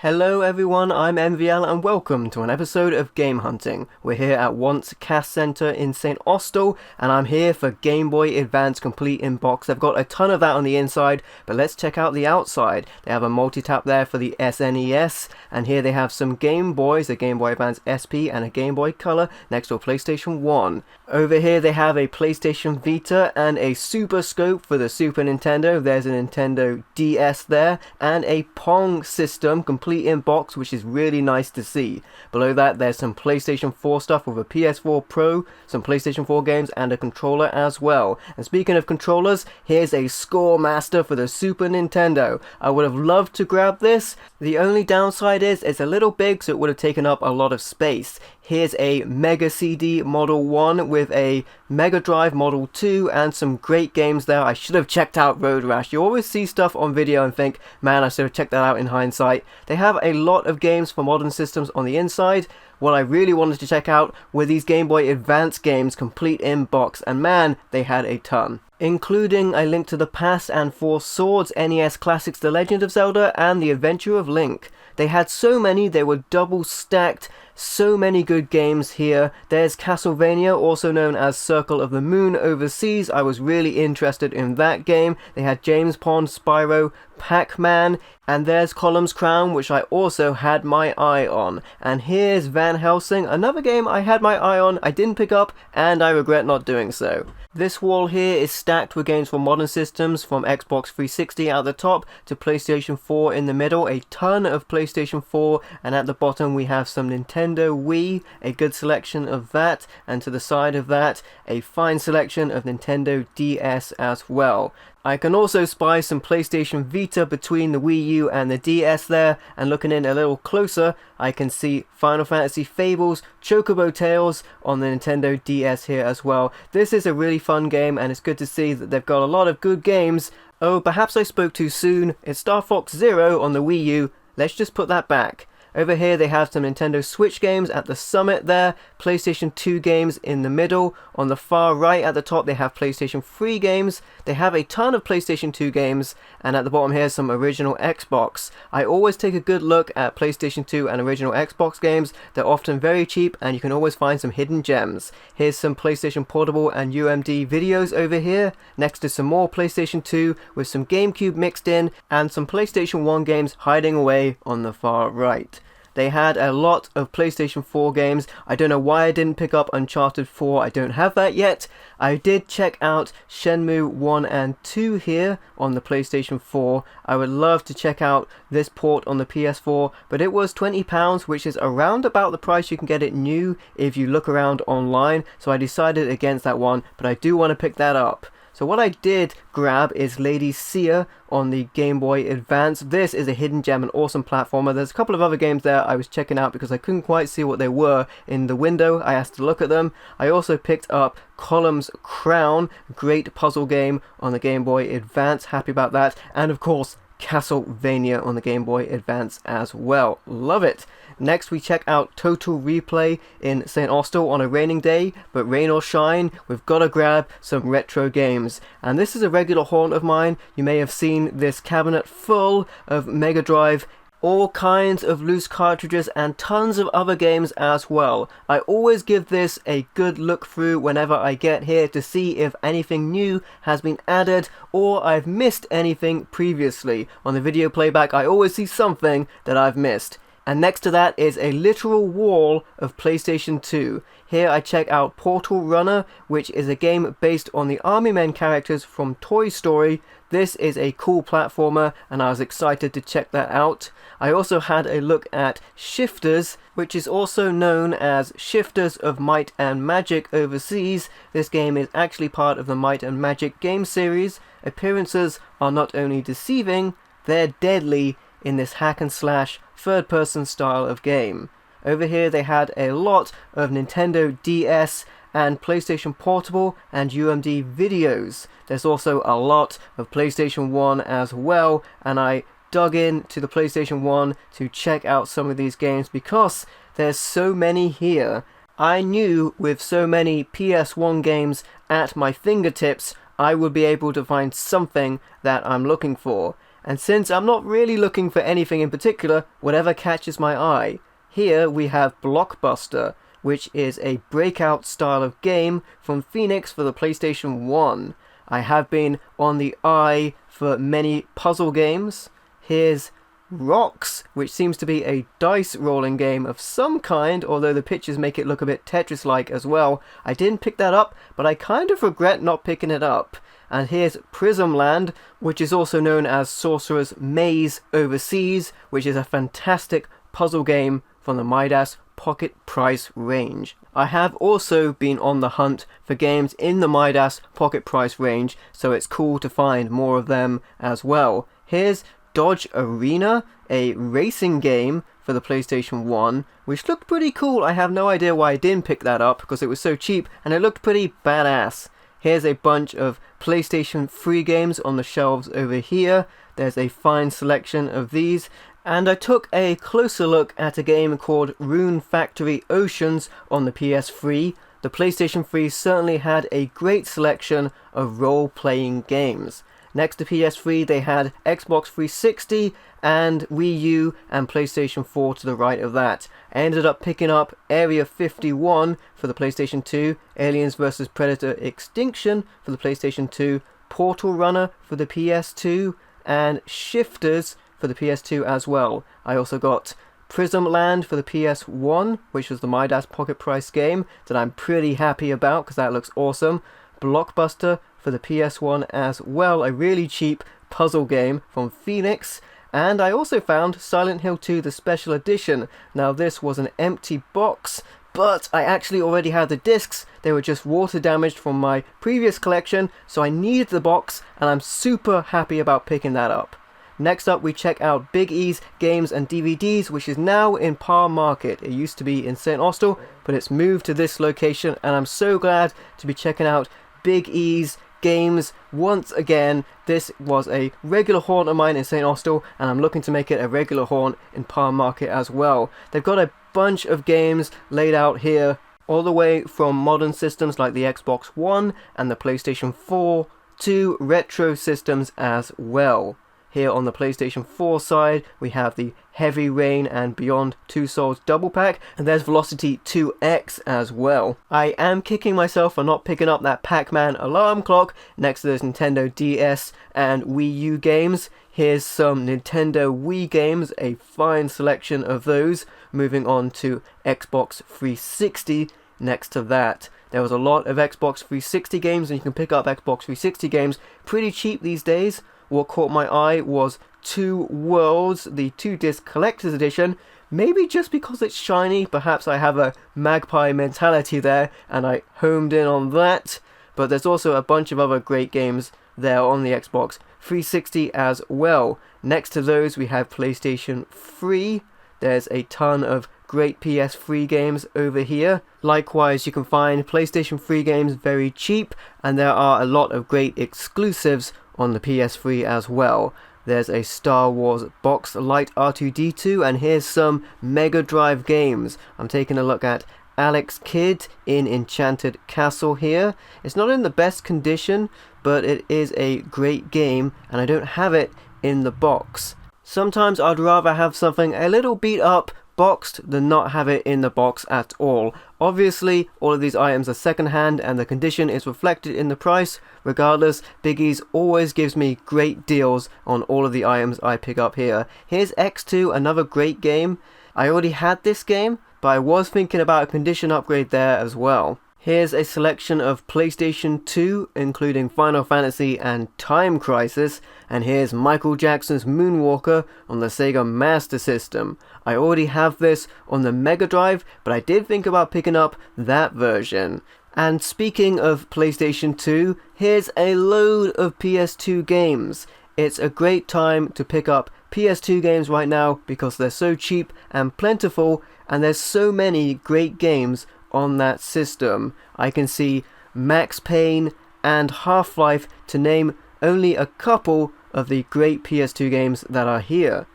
Hello everyone, I'm MVL and welcome to an episode of Game Hunting. We're here at Once Cast Centre in St Austell and I'm here for Game Boy Advance Complete in Box. They've got a ton of that on the inside, but let's check out the outside. They have a multi-tap there for the SNES, and here they have some Game Boys, a Game Boy Advance SP and a Game Boy Color next to a PlayStation 1. Over here they have a PlayStation Vita and a Super Scope for the Super Nintendo. There's a Nintendo DS there and a Pong system complete in box, which is really nice to see. Below that there's some PlayStation 4 stuff with a PS4 Pro, some PlayStation 4 games and a controller as well. And speaking of controllers, here's a Score Master for the Super Nintendo. I would have loved to grab this. The only downside is it's a little big, so it would have taken up a lot of space. Here's a Mega CD Model 1 with a Mega Drive Model 2 and some great games there. I should have checked out Road Rash. You always see stuff on video and think, man, I should have checked that out in hindsight. They have a lot of games for modern systems on the inside. What I really wanted to check out were these Game Boy Advance games complete in box, and man, they had a ton. Including A Link to the Past and Four Swords, NES Classics The Legend of Zelda, and The Adventure of Link. They had so many, they were double stacked. So many good games here. There's Castlevania, also known as Circle of the Moon overseas. I was really interested in that game. They had James Pond, Spyro, Pac-Man, and there's Column's Crown, which I also had my eye on. And here's Van Helsing, another game I had my eye on, I didn't pick up, and I regret not doing so. This wall here is stacked with games for modern systems, from Xbox 360 at the top to PlayStation 4 in the middle, a ton of PlayStation 4, and at the bottom we have some Nintendo Wii, a good selection of that, and to the side of that, a fine selection of Nintendo DS as well. I can also spy some PlayStation Vita between the Wii U and the DS there, and looking in a little closer, I can see Final Fantasy Fables, Chocobo Tales on the Nintendo DS here as well. This is a really fun game, and it's good to see that they've got a lot of good games. Oh, perhaps I spoke too soon. It's Star Fox Zero on the Wii U. Let's just put that back. Over here they have some Nintendo Switch games at the summit there, PlayStation 2 games in the middle. On the far right at the top they have PlayStation 3 games. They have a ton of PlayStation 2 games, and at the bottom here some original Xbox. I always take a good look at PlayStation 2 and original Xbox games. They're often very cheap and you can always find some hidden gems. Here's some PlayStation Portable and UMD videos over here, next to some more PlayStation 2 with some GameCube mixed in, and some PlayStation 1 games hiding away on the far right. They had a lot of PlayStation 4 games. I don't know why I didn't pick up Uncharted 4, I don't have that yet. I did check out Shenmue 1 and 2 here on the PlayStation 4. I would love to check out this port on the PS4, but it was £20, which is around about the price you can get it new if you look around online, so I decided against that one, but I do want to pick that up. So what I did grab is Lady Seer on the Game Boy Advance. This is a hidden gem, an awesome platformer. There's a couple of other games there I was checking out because I couldn't quite see what they were in the window. I asked to look at them. I also picked up Column's Crown, great puzzle game on the Game Boy Advance. Happy about that. And of course, Castlevania on the Game Boy Advance as well. Love it. Next we check out Total Replay in St Austell on a raining day, but rain or shine, we've got to grab some retro games. And this is a regular haunt of mine. You may have seen this cabinet full of Mega Drive, all kinds of loose cartridges and tons of other games as well. I always give this a good look through whenever I get here to see if anything new has been added or I've missed anything previously. On the video playback I always see something that I've missed. And next to that is a literal wall of PlayStation 2. Here I check out Portal Runner, which is a game based on the Army Men characters from Toy Story. This is a cool platformer and I was excited to check that out. I also had a look at Shifters, which is also known as Shifters of Might and Magic overseas. This game is actually part of the Might and Magic game series. Appearances are not only deceiving, they're deadly in this hack and slash third-person style of game. Over here they had a lot of Nintendo DS and PlayStation Portable and UMD videos. There's also a lot of PlayStation 1 as well, and I dug into the PlayStation 1 to check out some of these games because there's so many here. I knew with so many PS1 games at my fingertips I would be able to find something that I'm looking for. And since I'm not really looking for anything in particular, whatever catches my eye. Here we have Blockbuster, which is a breakout style of game from Phoenix for the PlayStation 1. I have been on the eye for many puzzle games. Here's Rocks, which seems to be a dice rolling game of some kind, although the pictures make it look a bit Tetris-like as well. I didn't pick that up, but I kind of regret not picking it up. And here's Prism Land, which is also known as Sorcerer's Maze Overseas, which is a fantastic puzzle game from the Midas Pocket Price range. I have also been on the hunt for games in the Midas Pocket Price range, so it's cool to find more of them as well. Here's Dodge Arena, a racing game for the PlayStation 1, which looked pretty cool. I have no idea why I didn't pick that up, because it was so cheap and it looked pretty badass. Here's a bunch of PlayStation 3 games on the shelves over here. There's a fine selection of these. And I took a closer look at a game called Rune Factory Oceans on the PS3. The PlayStation 3 certainly had a great selection of role-playing games. Next to PS3 they had Xbox 360 and Wii U and PlayStation 4 to the right of that. I ended up picking up Area 51 for the PlayStation 2, Aliens vs Predator Extinction for the PlayStation 2, Portal Runner for the PS2, and Shifters for the PS2 as well. I also got Prism Land for the PS1, which was the Midas Pocket Price game that I'm pretty happy about because that looks awesome. Blockbuster for the PS1 as well, a really cheap puzzle game from Phoenix. And I also found Silent Hill 2 the Special Edition. Now this was an empty box, but I actually already had the discs. They were just water damaged from my previous collection, so I needed the box and I'm super happy about picking that up. Next up we check out Big E's Games and DVDs, which is now in Par Market. It used to be in St. Austell, but it's moved to this location, and I'm so glad to be checking out Big E's Games once again. This was a regular haunt of mine in St. Austell, and I'm looking to make it a regular haunt in Par Market as well. They've got a bunch of games laid out here, all the way from modern systems like the Xbox One and the PlayStation 4 to retro systems as well. Here on the PlayStation 4 side, we have the Heavy Rain and Beyond Two Souls double pack, and there's Velocity 2X as well. I am kicking myself for not picking up that Pac-Man alarm clock next to those Nintendo DS and Wii U games. Here's some Nintendo Wii games, a fine selection of those. Moving on to Xbox 360 next to that. There was a lot of Xbox 360 games, and you can pick up Xbox 360 games pretty cheap these days. What caught my eye was Two Worlds, the 2-disc collector's edition. Maybe just because it's shiny, perhaps I have a magpie mentality there and I homed in on that. But there's also a bunch of other great games there on the Xbox 360 as well. Next to those we have PlayStation 3. There's a ton of great PS3 games over here. Likewise, you can find PlayStation 3 games very cheap, and there are a lot of great exclusives on the PS3 as well. There's a Star Wars box Light R2-D2, and here's some Mega Drive games. I'm taking a look at Alex Kidd in Enchanted Castle here. It's not in the best condition, but it is a great game, and I don't have it in the box. Sometimes I'd rather have something a little beat up boxed than not have it in the box at all. Obviously, all of these items are second-hand and the condition is reflected in the price. Regardless, Big E's always gives me great deals on all of the items I pick up here. Here's X2, another great game. I already had this game, but I was thinking about a condition upgrade there as well. Here's a selection of PlayStation 2, including Final Fantasy and Time Crisis, and here's Michael Jackson's Moonwalker on the Sega Master System. I already have this on the Mega Drive, but I did think about picking up that version. And speaking of PlayStation 2, here's a load of PS2 games. It's a great time to pick up PS2 games right now because they're so cheap and plentiful, and there's so many great games on that system. I can see Max Payne and Half-Life to name only a couple of the great PS2 games that are here.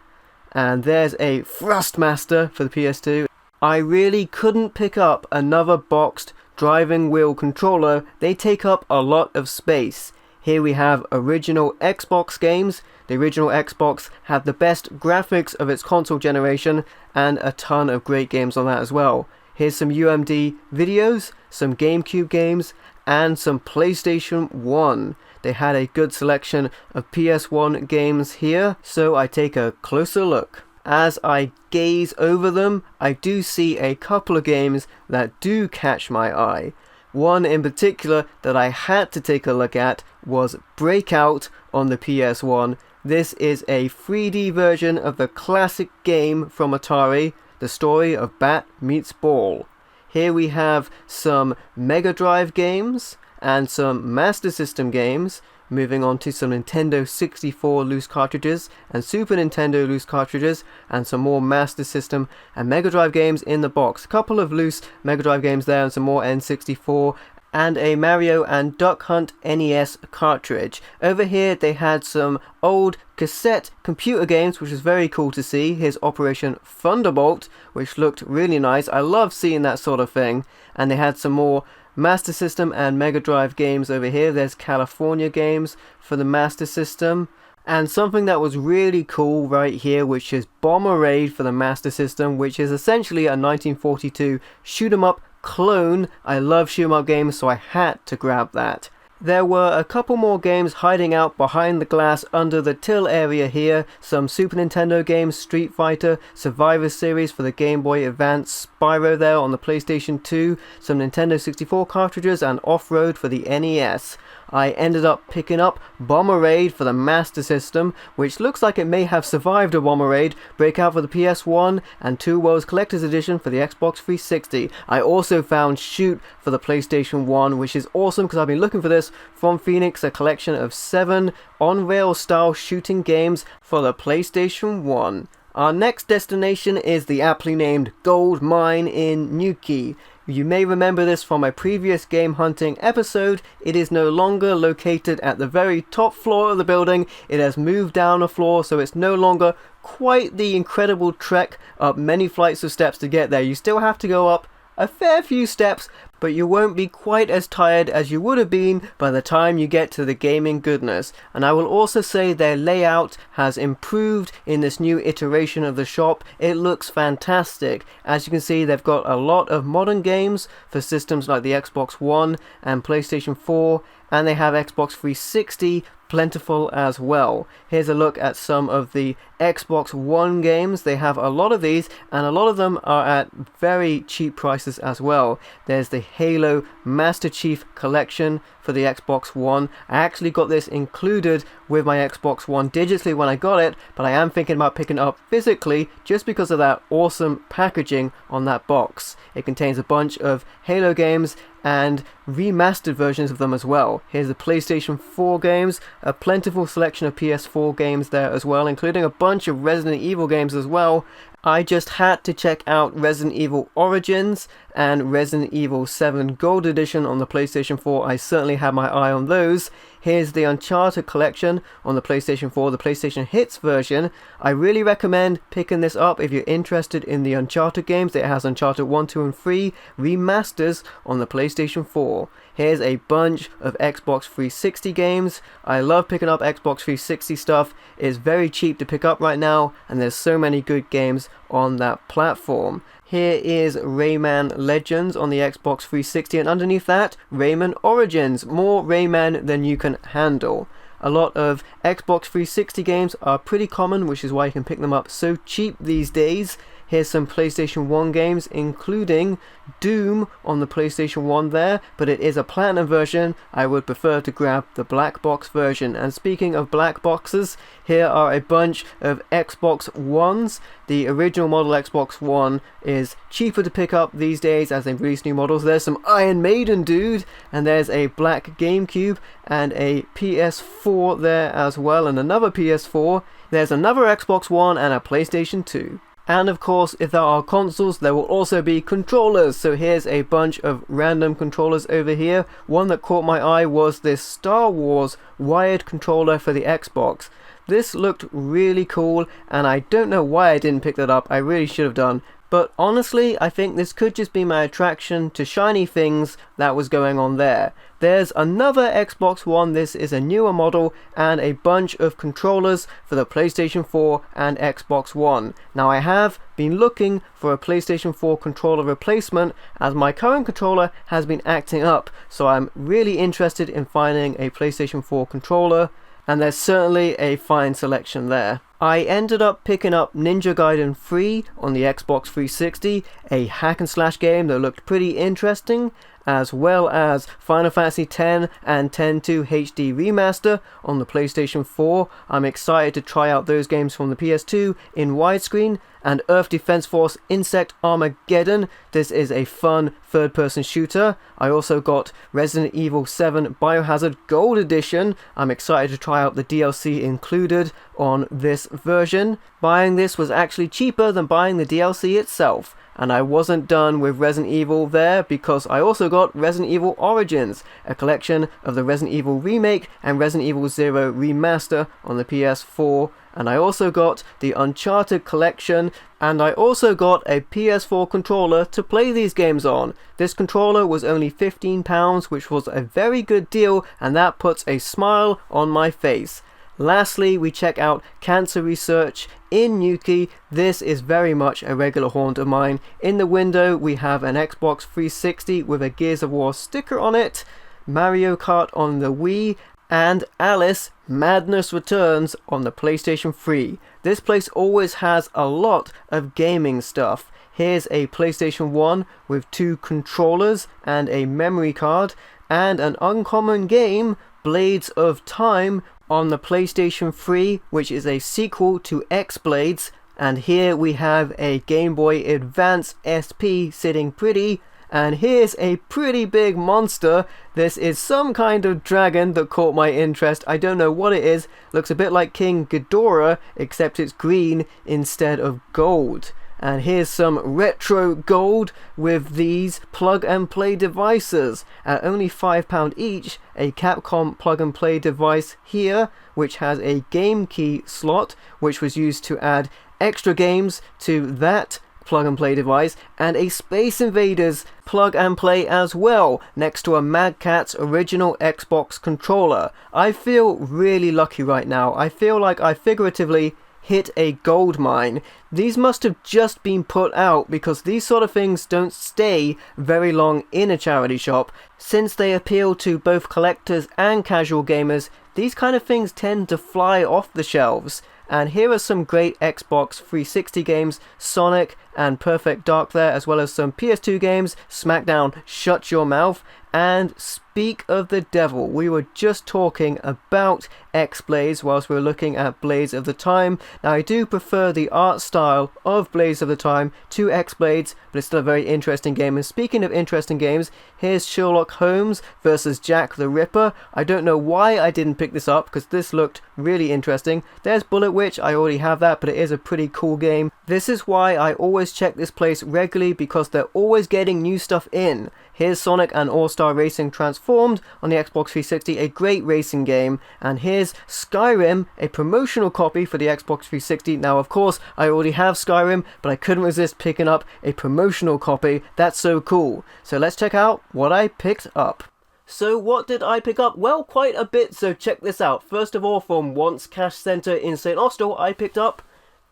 And there's a Thrustmaster for the PS2. I really couldn't pick up another boxed driving wheel controller. They take up a lot of space. Here we have original Xbox games. The original Xbox had the best graphics of its console generation and a ton of great games on that as well. Here's some UMD videos, some GameCube games, and some PlayStation 1. They had a good selection of PS1 games here, so I take a closer look. As I gaze over them, I do see a couple of games that do catch my eye. One in particular that I had to take a look at was Breakout on the PS1. This is a 3D version of the classic game from Atari, the story of Bat Meets Ball. Here we have some Mega Drive games and some Master System games. Moving on to some Nintendo 64 loose cartridges and Super Nintendo loose cartridges and some more Master System and Mega Drive games in the box. A couple of loose Mega Drive games there and some more N64 and a Mario and Duck Hunt NES cartridge. Over here they had some old cassette computer games, which is very cool to see. Here's Operation Thunderbolt, which looked really nice. I love seeing that sort of thing. And they had some more Master System and Mega Drive games over here. There's California games for the Master System. And something that was really cool right here, which is Bomber Raid for the Master System, which is essentially a 1942 shoot 'em up clone. I love shoot 'em up games, so I had to grab that. There were a couple more games hiding out behind the glass under the till area here. Some Super Nintendo games, Street Fighter, Survivor Series for the Game Boy Advance, Spyro there on the PlayStation 2, some Nintendo 64 cartridges, and Off-Road for the NES. I ended up picking up Bomber Raid for the Master System, which looks like it may have survived a Bomber Raid, Breakout for the PS1, and Two Worlds Collector's Edition for the Xbox 360. I also found Shoot for the PlayStation 1, which is awesome because I've been looking for this from Phoenix, a collection of 7 on-rail style shooting games for the PlayStation 1. Our next destination is the aptly named Goldmine in Newquay. You may remember this from a previous game hunting episode. It is no longer located at the very top floor of the building. It has moved down a floor, so it's no longer quite the incredible trek up many flights of steps to get there. You still have to go up a fair few steps, but you won't be quite as tired as you would have been by the time you get to the gaming goodness. And I will also say their layout has improved in this new iteration of the shop. It looks fantastic. As you can see, they've got a lot of modern games for systems like the Xbox One and PlayStation 4, and they have Xbox 360 plentiful as well. Here's a look at some of the Xbox One games. They have a lot of these, and a lot of them are at very cheap prices as well. There's the Halo Master Chief Collection for the Xbox One. I actually got this included with my Xbox One digitally when I got it, but I am thinking about picking it up physically just because of that awesome packaging on that box. It contains a bunch of Halo games and remastered versions of them as well. Here's the PlayStation 4 games, a plentiful selection of PS4 games there as well, including a bunch of Resident Evil games as well. I just had to check out Resident Evil Origins and Resident Evil 7 Gold Edition on the PlayStation 4. I certainly had my eye on those. Here's the Uncharted collection on the PlayStation 4, the PlayStation Hits version. I really recommend picking this up if you're interested in the Uncharted games. It has Uncharted 1, 2, and 3 remasters on the PlayStation 4. Here's a bunch of Xbox 360 games. I love picking up Xbox 360 stuff. It's very cheap to pick up right now, and there's so many good games on that platform. Here is Rayman Legends on the Xbox 360, and underneath that, Rayman Origins. More Rayman than you can handle. A lot of Xbox 360 games are pretty common, which is why you can pick them up so cheap these days. Here's some PlayStation 1 games, including Doom on the PlayStation 1 there, but it is a Platinum version. I would prefer to grab the black box version. And speaking of black boxes, here are a bunch of Xbox Ones. The original model Xbox One is cheaper to pick up these days as they release new models. There's some Iron Maiden, dude, and there's a black GameCube and a PS4 there as well, and another PS4. There's another Xbox One and a PlayStation 2. And of course, if there are consoles, there will also be controllers. So here's a bunch of random controllers over here. One that caught my eye was this Star Wars wired controller for the Xbox. This looked really cool, and I don't know why I didn't pick that up. I really should have done. But honestly, I think this could just be my attraction to shiny things that was going on there. There's another Xbox One, this is a newer model, and a bunch of controllers for the PlayStation 4 and Xbox One. Now I have been looking for a PlayStation 4 controller replacement as my current controller has been acting up, so I'm really interested in finding a PlayStation 4 controller, and there's certainly a fine selection there. I ended up picking up Ninja Gaiden 3 on the Xbox 360, a hack and slash game that looked pretty interesting, as well as Final Fantasy X and X-2 HD Remaster on the PlayStation 4. I'm excited to try out those games from the PS2 in widescreen, and Earth Defense Force Insect Armageddon. This is a fun third-person shooter. I also got Resident Evil 7 Biohazard Gold Edition. I'm excited to try out the DLC included on this version. Buying this was actually cheaper than buying the DLC itself. And I wasn't done with Resident Evil there, because I also got Resident Evil Origins, a collection of the Resident Evil Remake and Resident Evil 0 Remaster on the PS4. And I also got the Uncharted collection, and I also got a PS4 controller to play these games on. This controller was only £15, which was a very good deal, and that puts a smile on my face. Lastly, we check out Cancer Research in Newquay. This is very much a regular haunt of mine. In the window we have an Xbox 360 with a Gears of War sticker on it, Mario Kart on the Wii, and Alice Madness Returns on the PlayStation 3. This place always has a lot of gaming stuff. Here's a PlayStation 1 with 2 controllers and a memory card, and an uncommon game, Blades of Time, on the PlayStation 3, which is a sequel to X-Blades. And here we have a Game Boy Advance SP sitting pretty, and here's a pretty big monster. This is some kind of dragon that caught my interest. I don't know what it is. Looks a bit like King Ghidorah, except it's green instead of gold. And here's some retro gold with these plug and play devices at only £5 each. A Capcom plug and play device here, which has a game key slot, which was used to add extra games to that plug and play device, and a Space Invaders plug and play as well, next to a Mad Catz original Xbox controller. I feel really lucky right now. I feel like I figuratively hit a gold mine. These must have just been put out, because these sort of things don't stay very long in a charity shop. Since they appeal to both collectors and casual gamers, these kind of things tend to fly off the shelves. And here are some great Xbox 360 games, Sonic and Perfect Dark there, as well as some PS2 games, Smackdown, Shut Your Mouth, and speak of the devil, we were just talking about X-Blades whilst we were looking at Blades of the Time. Now I do prefer the art style of Blades of the Time to X-Blades, but it's still a very interesting game. And speaking of interesting games, here's Sherlock Holmes versus Jack the Ripper. I don't know why I didn't pick this up, because this looked really interesting. There's Bullet Witch, I already have that, but it is a pretty cool game. This is why I always check this place regularly, because they're always getting new stuff in. Here's Sonic and All-Star Racing Transformed on the Xbox 360, a great racing game. And here's Skyrim, a promotional copy for the Xbox 360. Now, of course, I already have Skyrim, but I couldn't resist picking up a promotional copy. That's so cool. So let's check out what I picked up. So what did I pick up? Well, quite a bit, so check this out. First of all, from Once Cash Center in St. Austell, I picked up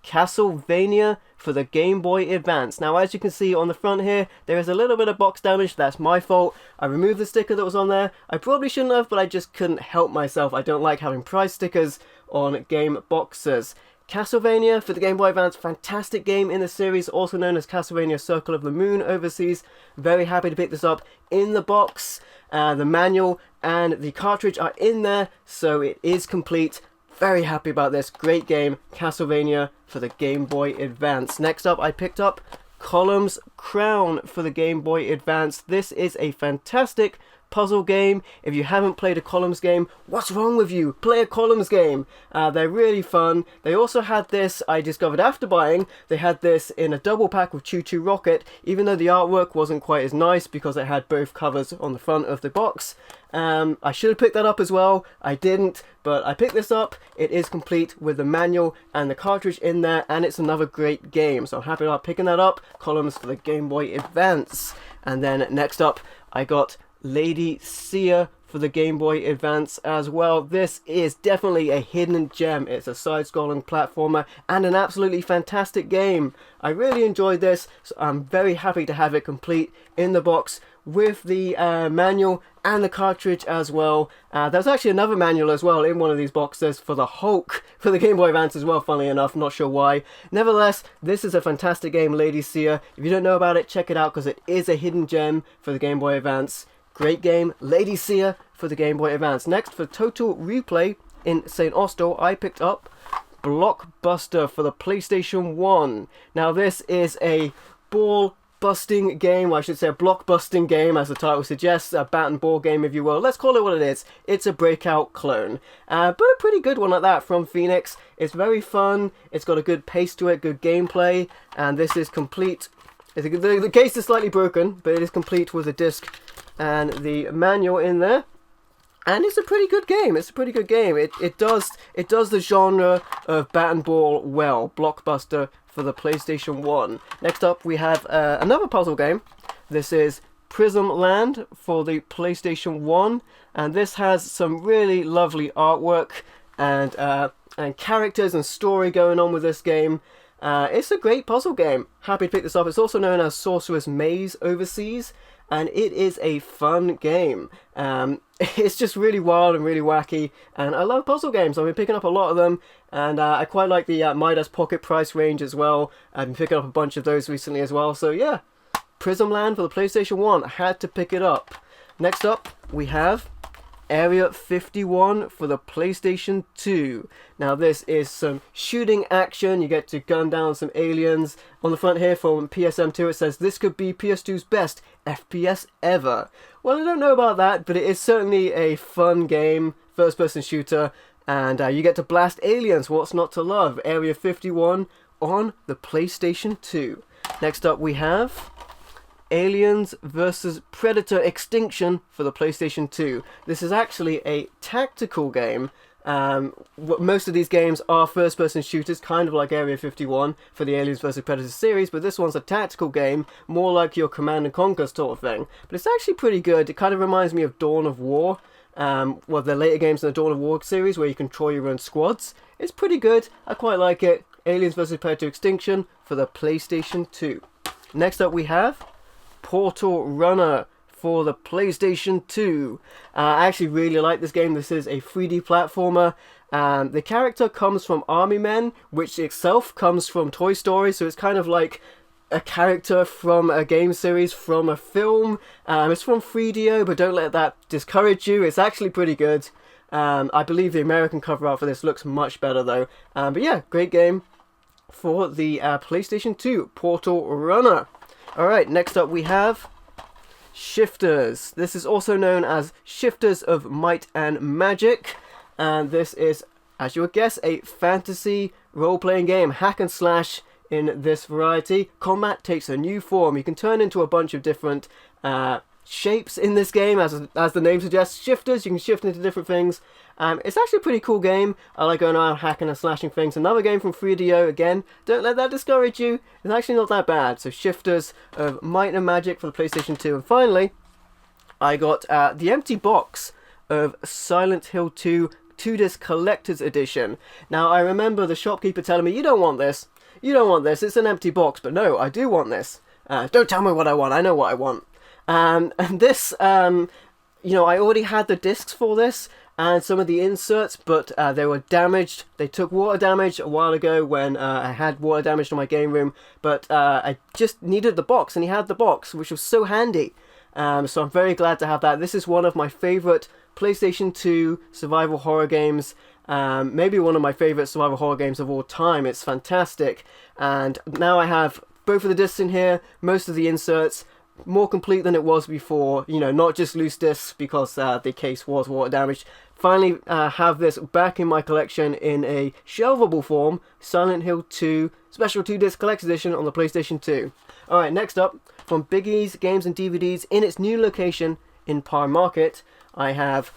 Castlevania for the Game Boy Advance. Now, as you can see on the front here, there is a little bit of box damage. That's my fault. I removed the sticker that was on there. I probably shouldn't have, but I just couldn't help myself. I don't like having price stickers on game boxes. Castlevania for the Game Boy Advance, fantastic game in the series, also known as Castlevania Circle of the Moon overseas. Very happy to pick this up in the box. The manual and the cartridge are in there, so it is complete. Very happy about this. Great game, Castlevania for the Game Boy Advance. Next up, I picked up Column's Crown for the Game Boy Advance. This is a fantastic puzzle game. If you haven't played a columns game, what's wrong with you? Play a columns game. They're really fun. They also had this, I discovered after buying, they had this in a double pack with Choo Choo Rocket, even though the artwork wasn't quite as nice because it had both covers on the front of the box. I should have picked that up as well. I didn't, but I picked this up. It is complete with the manual and the cartridge in there, and it's another great game. So I'm happy about picking that up. Columns for the Game Boy Advance. And then next up, I got Lady Seer for the Game Boy Advance as well. This is definitely a hidden gem. It's a side-scrolling platformer and an absolutely fantastic game. I really enjoyed this, so I'm very happy to have it complete in the box with the manual and the cartridge as well. There's actually another manual as well in one of these boxes for the Hulk for the Game Boy Advance as well, funnily enough, not sure why. Nevertheless, this is a fantastic game, Lady Seer. If you don't know about it, check it out because it is a hidden gem for the Game Boy Advance. Great game, Lady Seer for the Game Boy Advance. Next, for Total Replay in St. Austell, I picked up Blockbuster for the PlayStation 1. Now this is a ball-busting game, or I should say a block-busting game, as the title suggests, a bat and ball game if you will. Let's call it what it is. It's a Breakout clone, but a pretty good one at that from Phoenix. It's very fun, it's got a good pace to it, good gameplay, and this is complete. The case is slightly broken, but it is complete with a disc and the manual in there. And it's a pretty good game. It's a pretty good game. It does the genre of bat and ball well. Blockbuster for the PlayStation 1. Next up, we have another puzzle game. This is Prism Land for the PlayStation 1, and this has some really lovely artwork and characters and story going on with this game. It's a great puzzle game. Happy to pick this up. It's also known as Sorcerer's Maze overseas, and it is a fun game. It's just really wild and really wacky, and I love puzzle games. I've been picking up a lot of them, and I quite like the Midas Pocket price range as well. I've been picking up a bunch of those recently as well, so yeah. Prism Land for the PlayStation 1, I had to pick it up. Next up, we have Area 51 for the PlayStation 2. Now this is some shooting action. You get to gun down some aliens. On the front here from PSM2 it says, "This could be PS2's best FPS ever." Well, I don't know about that, but it is certainly a fun game, first person shooter, and you get to blast aliens. What's not to love? Area 51 on the PlayStation 2. Next up we have Aliens vs Predator Extinction for the PlayStation 2. This is actually a tactical game. Most of these games are first-person shooters, kind of like Area 51 for the Aliens vs Predator series, but this one's a tactical game, more like your Command & Conquer sort of thing. But it's actually pretty good. It kind of reminds me of Dawn of War, well, the later games in the Dawn of War series where you control your own squads. It's pretty good. I quite like it. Aliens vs Predator Extinction for the PlayStation 2. Next up we have Portal Runner for the PlayStation 2. I actually really like this game. This is a 3D platformer. The character comes from Army Men, which itself comes from Toy Story, so it's kind of like a character from a game series, from a film. It's from 3DO, but don't let that discourage you. It's actually pretty good. I believe the American cover art for this looks much better though. But yeah, great game for the PlayStation 2, Portal Runner. Alright, next up we have Shifters. This is also known as Shifters of Might and Magic, and this is, as you would guess, a fantasy role-playing game, hack and slash in this variety. Combat takes a new form. You can turn into a bunch of different shapes in this game, as the name suggests. Shifters, you can shift into different things. It's actually a pretty cool game. I like going around hacking and slashing things. Another game from 3DO, again, don't let that discourage you. It's actually not that bad. So Shifters of Might and Magic for the PlayStation 2. And finally, I got the empty box of Silent Hill 2 2-disc Collector's Edition. Now, I remember the shopkeeper telling me, you don't want this, it's an empty box. But no, I do want this. Don't tell me what I want, I know what I want. And this, you know, I already had the discs for this and some of the inserts, but they were damaged. They took water damage a while ago when I had water damage in my game room, but I just needed the box, and he had the box, which was so handy. So I'm very glad to have that. This is one of my favourite PlayStation 2 survival horror games. Maybe one of my favourite survival horror games of all time. It's fantastic. And now I have both of the discs in here, most of the inserts, more complete than it was before. You know, not just loose discs because the case was water damaged. Finally have this back in my collection in a shelvable form. Silent Hill 2 Special 2-Disc Collector's Edition on the PlayStation 2. Alright, next up, from Biggie's Games and DVDs in its new location in Par Market, I have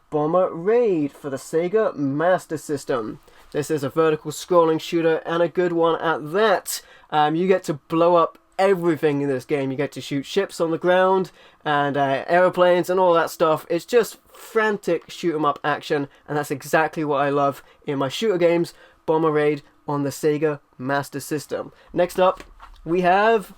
Bomber Raid for the Sega Master System. This is a vertical scrolling shooter and a good one at that. You get to blow up everything in this game. You get to shoot ships on the ground and aeroplanes and all that stuff. It's just frantic shoot 'em up action, and that's exactly what I love in my shooter games. Bomber Raid on the Sega Master System. Next up, we have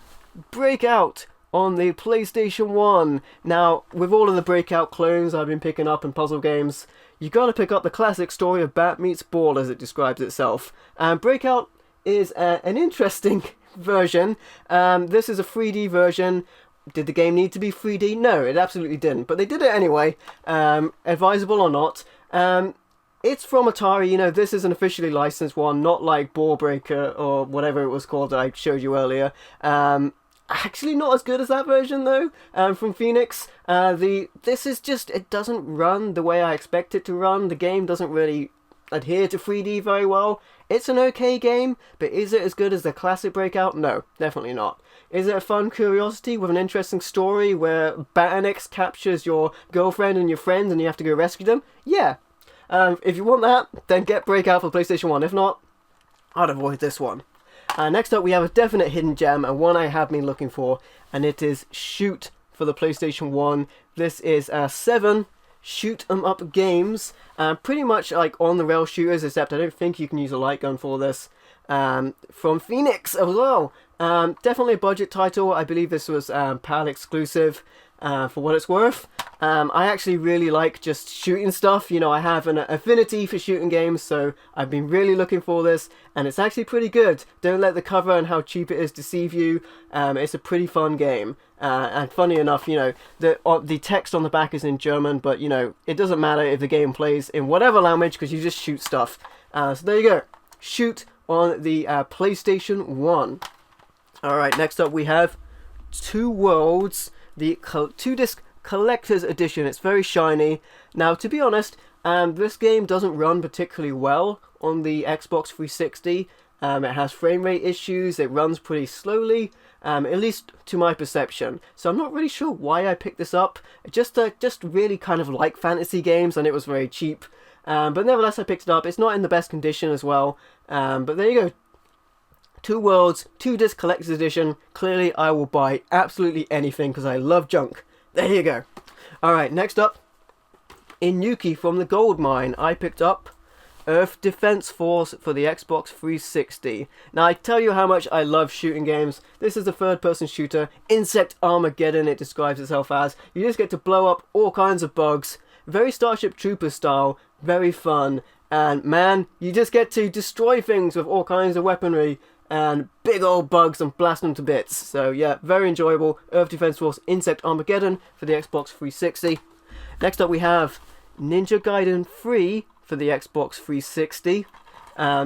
Breakout on the PlayStation 1. Now, with all of the Breakout clones I've been picking up in puzzle games, you gotta pick up the classic story of Bat meets Ball, as it describes itself. And Breakout is an interesting version. This is a 3D version. Did the game need to be 3D? No, it absolutely didn't, but they did it anyway. Advisable or not. It's from Atari. You know, this is an officially licensed one, not like Ball Breaker or whatever it was called that I showed you earlier. Actually not as good as that version though, from Phoenix. This is just, it doesn't run the way I expect it to run. The game doesn't really adhere to 3D very well. It's an okay game, but is it as good as the classic Breakout? No, definitely not. Is it a fun curiosity with an interesting story where Batanix captures your girlfriend and your friends and you have to go rescue them? Yeah. If you want that, then get Breakout for PlayStation 1. If not, I'd avoid this one. Next up, we have a definite hidden gem, and one I have been looking for, and it is Shoot for the PlayStation 1. This is 7 shoot 'em up games, pretty much like on-the-rail shooters, except I don't think you can use a light gun for this. From Phoenix as well. Definitely a budget title. I believe this was PAL exclusive. For what it's worth, I actually really like just shooting stuff. You know, I have an affinity for shooting games, so I've been really looking for this, and it's actually pretty good. Don't let the cover and how cheap it is deceive you. It's a pretty fun game, and funny enough, you know, the text on the back is in German, but you know, it doesn't matter if the game plays in whatever language because you just shoot stuff. So there you go, Shoot on the PlayStation 1. Alright, next up we have Two Worlds, the 2-disc collector's edition. It's very shiny. Now, to be honest, this game doesn't run particularly well on the Xbox 360. It has frame rate issues. It runs pretty slowly, at least to my perception. So I'm not really sure why I picked this up. Just really kind of like fantasy games, and it was very cheap. But nevertheless, I picked it up. It's not in the best condition as well. But there you go. Two Worlds, 2-disc collector's edition. Clearly, I will buy absolutely anything because I love junk. There you go. Alright, next up, in Newquay from the Goldmine, I picked up Earth Defense Force for the Xbox 360. Now, I tell you how much I love shooting games. This is a third-person shooter. Insect Armageddon, it describes itself as. You just get to blow up all kinds of bugs. Very Starship Troopers style. Very fun. And, man, you just get to destroy things with all kinds of weaponry and big old bugs and blast them to bits. So yeah, very enjoyable. Earth Defense Force Insect Armageddon for the Xbox 360. Next up we have Ninja Gaiden 3 for the Xbox 360.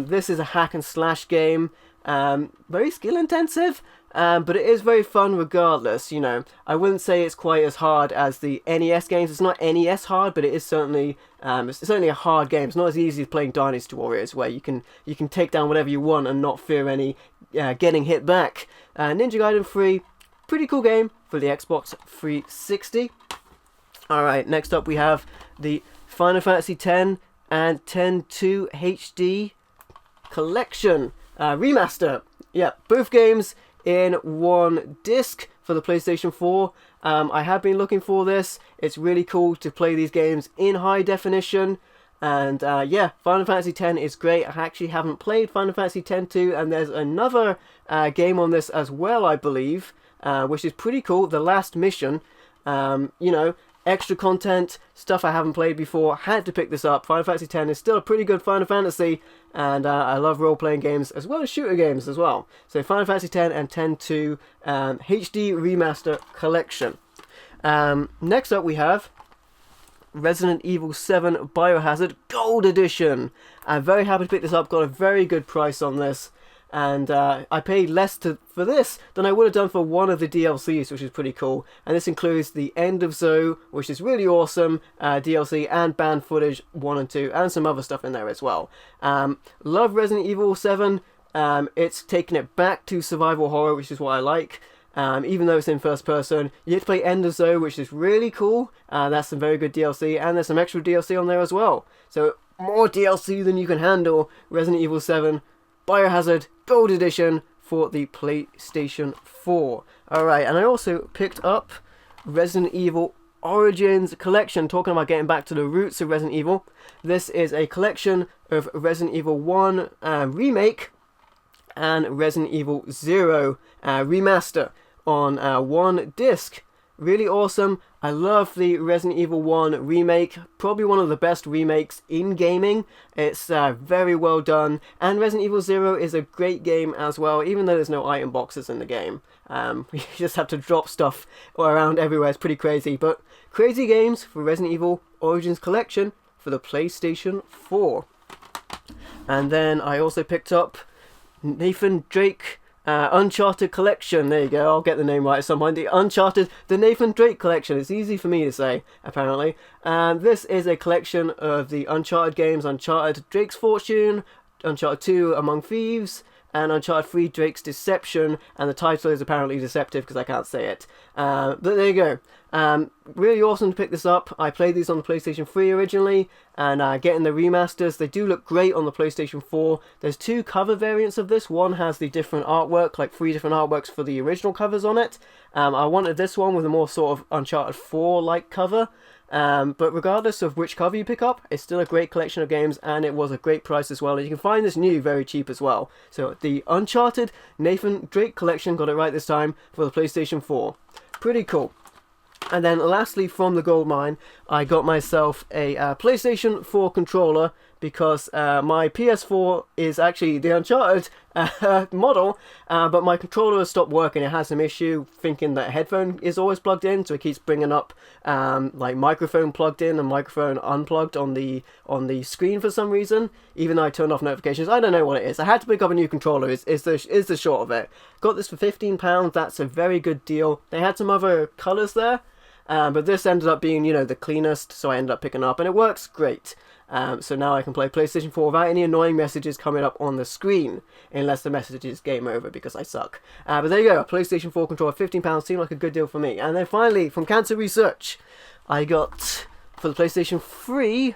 This is a hack and slash game. Very skill intensive, but it is very fun regardless. You know, I wouldn't say it's quite as hard as the NES games. It's not NES hard, but it is certainly a hard game. It's not as easy as playing Dynasty Warriors, where you can take down whatever you want and not fear any getting hit back. Ninja Gaiden 3, pretty cool game for the Xbox 360. Alright, next up we have the Final Fantasy X and X-2 HD Collection Remaster. Yeah, both games in one disc for the PlayStation 4. I have been looking for this. It's really cool to play these games in high definition. And yeah, Final Fantasy X is great. I actually haven't played Final Fantasy X-2, and there's another game on this as well, I believe, which is pretty cool. The Last Mission. You know, extra content, stuff I haven't played before. Had to pick this up. Final Fantasy X is still a pretty good Final Fantasy, and I love role-playing games as well as shooter games as well. So Final Fantasy X and X-2 HD Remaster Collection. Next up we have Resident Evil 7 Biohazard Gold Edition. I'm very happy to pick this up. Got a very good price on this. and I paid less for this than I would have done for one of the DLCs, which is pretty cool. And this includes the End of Zoe, which is really awesome DLC, and banned footage 1 and 2, and some other stuff in there as well. Love Resident Evil 7. It's taken it back to survival horror, which is what I like. Even though it's in first person, you get to play End of Zoe, which is really cool. That's some very good DLC, and there's some extra DLC on there as well. So more DLC than you can handle. Resident Evil 7, Biohazard Gold Edition for the PlayStation 4. Alright, and I also picked up Resident Evil Origins Collection, talking about getting back to the roots of Resident Evil. This is a collection of Resident Evil 1 Remake and Resident Evil 0 Remaster on one disc. Really awesome. I love the Resident Evil 1 remake, probably one of the best remakes in gaming. It's very well done, and Resident Evil 0 is a great game as well, even though there's no item boxes in the game. You just have to drop stuff around everywhere. It's pretty crazy, but crazy games for Resident Evil Origins Collection for the PlayStation 4. And then I also picked up Nathan Drake Uncharted Collection. There you go, I'll get the name right at some point. The Nathan Drake Collection. It's easy for me to say, apparently. This is a collection of the Uncharted games: Uncharted Drake's Fortune, Uncharted 2 Among Thieves, and Uncharted 3 Drake's Deception, and the title is apparently deceptive because I can't say it. But there you go. Really awesome to pick this up. I played these on the PlayStation 3 originally, and getting the remasters, they do look great on the PlayStation 4. There's 2 cover variants of this. One has the different artwork, like 3 different artworks for the original covers on it. I wanted this one with a more sort of Uncharted 4-like cover. But regardless of which cover you pick up, it's still a great collection of games, and it was a great price as well. And you can find this new very cheap as well. So the Uncharted Nathan Drake Collection, got it right this time, for the PlayStation 4. Pretty cool. And then lastly, from the Goldmine, I got myself a PlayStation 4 controller, because my PS4 is actually the Uncharted model, but my controller has stopped working. It has some issue thinking that headphone is always plugged in, so it keeps bringing up like microphone plugged in and microphone unplugged on the screen for some reason, even though I turned off notifications. I don't know what it is. I had to pick up a new controller, is the short of it. Got this for £15. That's a very good deal. They had some other colours there, but this ended up being, the cleanest, so I ended up picking up, and it works great. So now I can play PlayStation 4 without any annoying messages coming up on the screen, unless the message is game over because I suck. But there you go, a PlayStation 4 controller, £15 seemed like a good deal for me. And then finally, from Cancer Research, I got, for the PlayStation 3,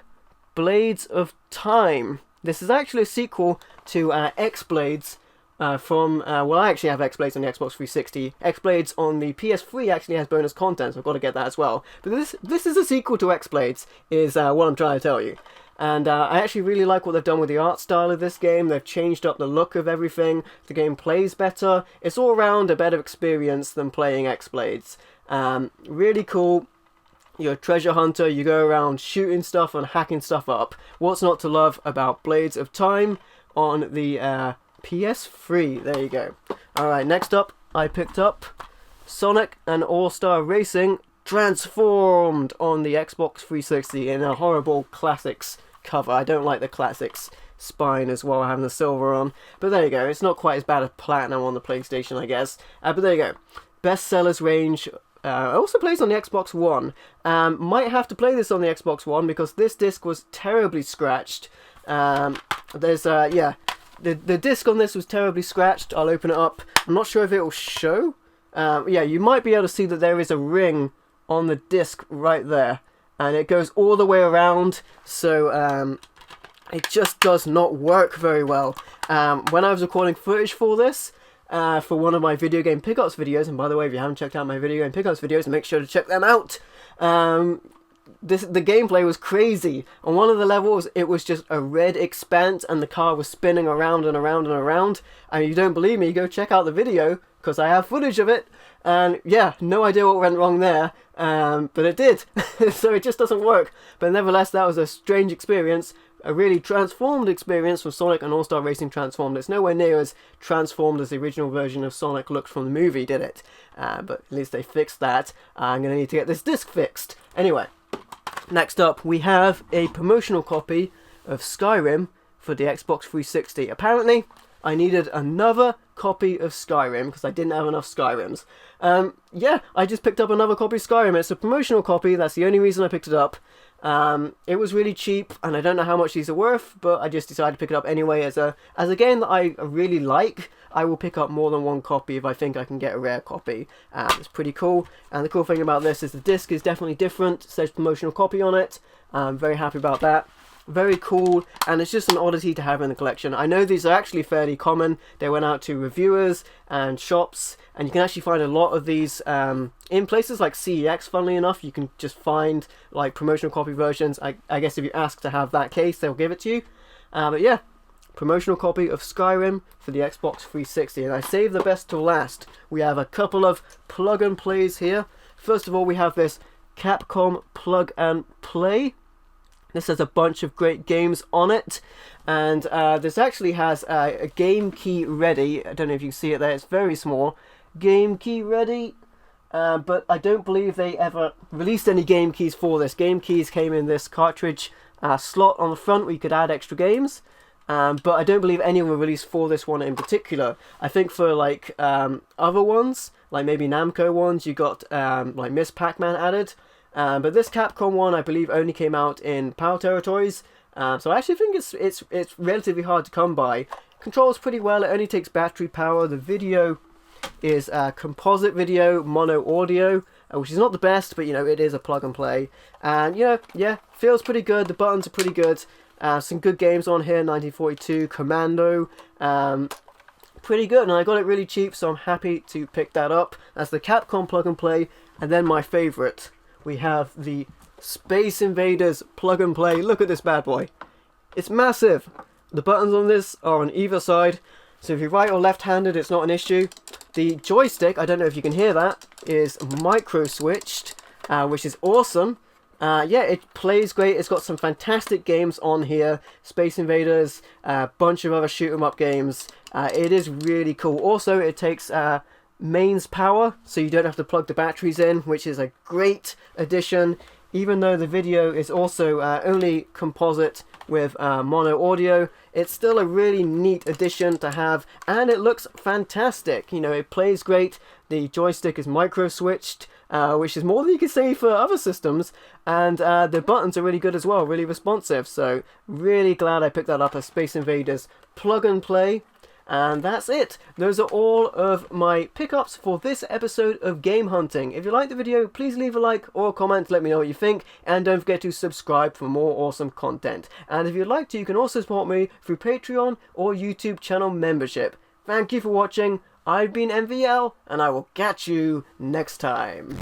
Blades of Time. This is actually a sequel to X-Blades, I actually have X-Blades on the Xbox 360. X-Blades on the PS3 actually has bonus content, so I've got to get that as well. But this is a sequel to X-Blades, is what I'm trying to tell you. And I actually really like what they've done with the art style of this game. They've changed up the look of everything. The game plays better. It's all around a better experience than playing X-Blades. Really cool. You're a treasure hunter. You go around shooting stuff and hacking stuff up. What's not to love about Blades of Time on the PS3? There you go. Alright, next up, I picked up Sonic and All-Star Racing Transformed on the Xbox 360 in a horrible Classics cover. I don't like the Classics spine as well, having the silver on. But there you go. It's not quite as bad as Platinum on the PlayStation, I guess. But there you go. Best sellers range. Also plays on the Xbox One. Might have to play this on the Xbox One because this disc was terribly scratched. The disc on this was terribly scratched. I'll open it up. I'm not sure if it will show. Yeah, you might be able to see that there is a ring on the disc right there. And it goes all the way around, so it just does not work very well. When I was recording footage for this, for one of my video game pickups videos, and by the way, if you haven't checked out my video game pickups videos, make sure to check them out. The gameplay was crazy. On one of the levels, it was just a red expanse, and the car was spinning around and around and around. And you don't believe me, go check out the video, because I have footage of it. And yeah, no idea what went wrong there, but it did. So it just doesn't work. But nevertheless, that was a strange experience. A really transformed experience from Sonic and All-Star Racing Transformed. It's nowhere near as transformed as the original version of Sonic looked from the movie, did it? But at least they fixed that. I'm going to need to get this disc fixed. Anyway, next up we have a promotional copy of Skyrim for the Xbox 360. Apparently, I needed another copy of Skyrim because I didn't have enough Skyrims. Yeah, I just picked up another copy of Skyrim. It's a promotional copy. That's the only reason I picked it up. It was really cheap, and I don't know how much these are worth, but I just decided to pick it up anyway. As a game that I really like, I will pick up more than one copy if I think I can get a rare copy. It's pretty cool, and the cool thing about this is the disc is definitely different. It says promotional copy on it. I'm very happy about that. Very cool, and it's just an oddity to have in the collection. I know these are actually fairly common. They went out to reviewers and shops, and you can actually find a lot of these in places like CEX. Funnily enough, you can just find like promotional copy versions. I guess if you ask to have that case, they'll give it to you. But yeah, promotional copy of Skyrim for the Xbox 360, and I saved the best till last. We have a couple of plug and plays here. First of all, we have this Capcom plug and play. This has a bunch of great games on it, and this actually has a game key ready. I don't know if you can see it there, it's very small. Game key ready, but I don't believe they ever released any game keys for this. Game keys came in this cartridge slot on the front where you could add extra games, but I don't believe any were released for this one in particular. I think for like other ones, like maybe Namco ones, you got like Miss Pac-Man added. But this Capcom one, I believe, only came out in PAL territories, so I actually think it's relatively hard to come by. Controls pretty well. It only takes battery power. The video is composite video, mono audio, which is not the best, but you know, it is a plug and play. And you know, yeah, feels pretty good. The buttons are pretty good. Some good games on here. 1942, Commando. Pretty good, and I got it really cheap, so I'm happy to pick that up. That's the Capcom plug and play, and then my favorite. We have the Space Invaders plug and play. Look at this bad boy. It's massive. The buttons on this are on either side, so if you're right or left-handed, it's not an issue. The joystick, I don't know if you can hear that, is micro-switched, which is awesome. Yeah, it plays great. It's got some fantastic games on here. Space Invaders, a bunch of other shoot-'em-up games. It is really cool. Also, it takes mains power, so you don't have to plug the batteries in, which is a great addition. Even though the video is also only composite with mono audio, it's still a really neat addition to have, and it looks fantastic. You know, it plays great. The joystick is micro switched, which is more than you could say for other systems, and the buttons are really good as well, really responsive. So really glad I picked that up, a Space Invaders plug and play. And that's it. Those are all of my pickups for this episode of Game Hunting. If you like the video, please leave a like or a comment to let me know what you think. And don't forget to subscribe for more awesome content. And if you'd like to, you can also support me through Patreon or YouTube channel membership. Thank you for watching. I've been MVL, and I will catch you next time.